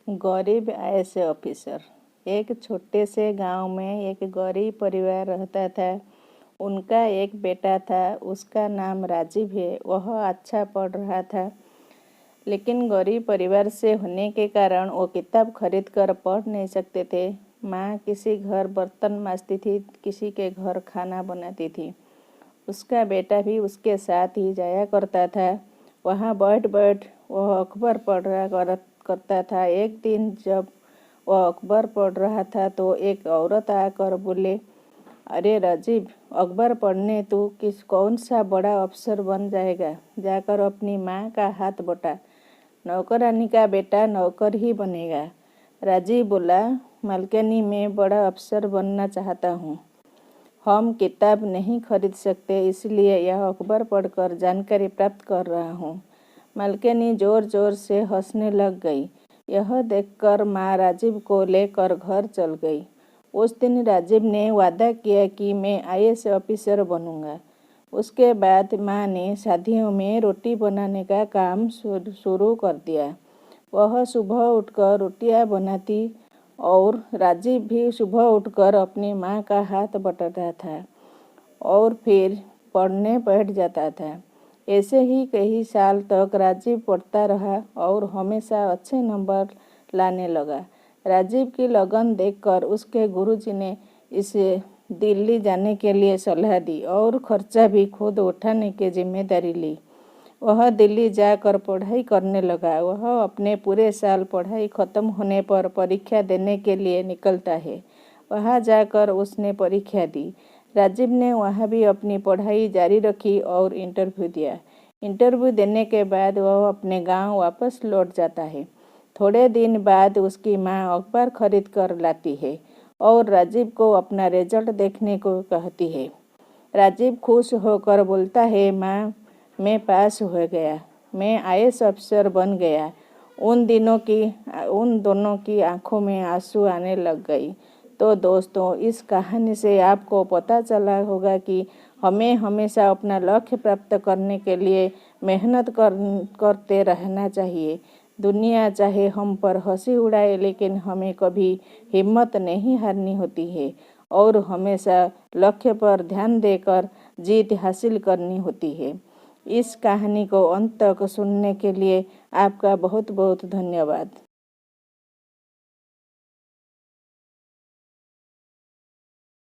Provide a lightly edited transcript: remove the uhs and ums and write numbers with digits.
गरीब IAS officer. एक छोटे से गांव में एक गरीब परिवार रहता था। उनका एक बेटा था, उसका नाम राजीव है। वह अच्छा पढ़ रहा था, लेकिन गरीब परिवार से होने के कारण वो किताब खरीद कर पढ़ नहीं सकते थे। माँ किसी घर बर्तन मांजती थी, किसी के घर खाना बनाती थी। उसका बेटा भी उसके साथ ही जाया करता था। वहाँ बैठ बैठ वह अखबार पढ़ रहा करता था। एक दिन जब वह अखबार पढ़ रहा था तो एक औरत आकर बोले, अरे राजीव, अखबार पढ़ने तू कौन सा बड़ा अफसर बन जाएगा। जाकर अपनी माँ का हाथ बटा। नौकरानी का बेटा नौकर ही बनेगा। राजीव बोला, मालकिनी में बड़ा अफसर बनना चाहता हूँ। हम किताब नहीं खरीद सकते, इसलिए यह अखबार पढ़कर जानकारी प्राप्त कर रहा हूँ। मालकिनी जोर जोर से हंसने लग गई। यह देखकर माँ राजीव को लेकर घर चल गई। उस दिन राजीव ने वादा किया कि मैं आईएएस ऑफिसर बनूंगा। उसके बाद माँ ने शादियों में रोटी बनाने का काम शुरू कर दिया। वह सुबह उठकर रोटियां बनाती और राजीव भी सुबह उठकर अपनी माँ का हाथ बटाता था और फिर पढ़ने बैठ जाता था। ऐसे ही कई साल तक राजीव पढ़ता रहा और हमेशा अच्छे नंबर लाने लगा। राजीव की लगन देखकर उसके गुरुजी ने इसे दिल्ली जाने के लिए सलाह दी और खर्चा भी खुद उठाने की जिम्मेदारी ली। वह दिल्ली जाकर पढ़ाई करने लगा। वह अपने पूरे साल पढ़ाई खत्म होने पर परीक्षा देने के लिए निकलता है। वहाँ जाकर उसने परीक्षा दी। राजीव ने वहाँ भी अपनी पढ़ाई जारी रखी और इंटरव्यू दिया। इंटरव्यू देने के बाद वह अपने गांव वापस लौट जाता है। थोड़े दिन बाद उसकी माँ अखबार खरीद कर लाती है और राजीव को अपना रिजल्ट देखने को कहती है। राजीव खुश होकर बोलता है, माँ, मैं पास हो गया, मैं आईएएस अफसर बन गया। उन दोनों की आंखों में आंसू आने लग गई। तो दोस्तों, इस कहानी से आपको पता चला होगा कि हमें हमेशा अपना लक्ष्य प्राप्त करने के लिए मेहनत करते रहना चाहिए। दुनिया चाहे हम पर हंसी उड़ाए, लेकिन हमें कभी हिम्मत नहीं हारनी होती है और हमेशा लक्ष्य पर ध्यान देकर जीत हासिल करनी होती है। इस कहानी को अंत तक सुनने के लिए आपका बहुत बहुत धन्यवाद।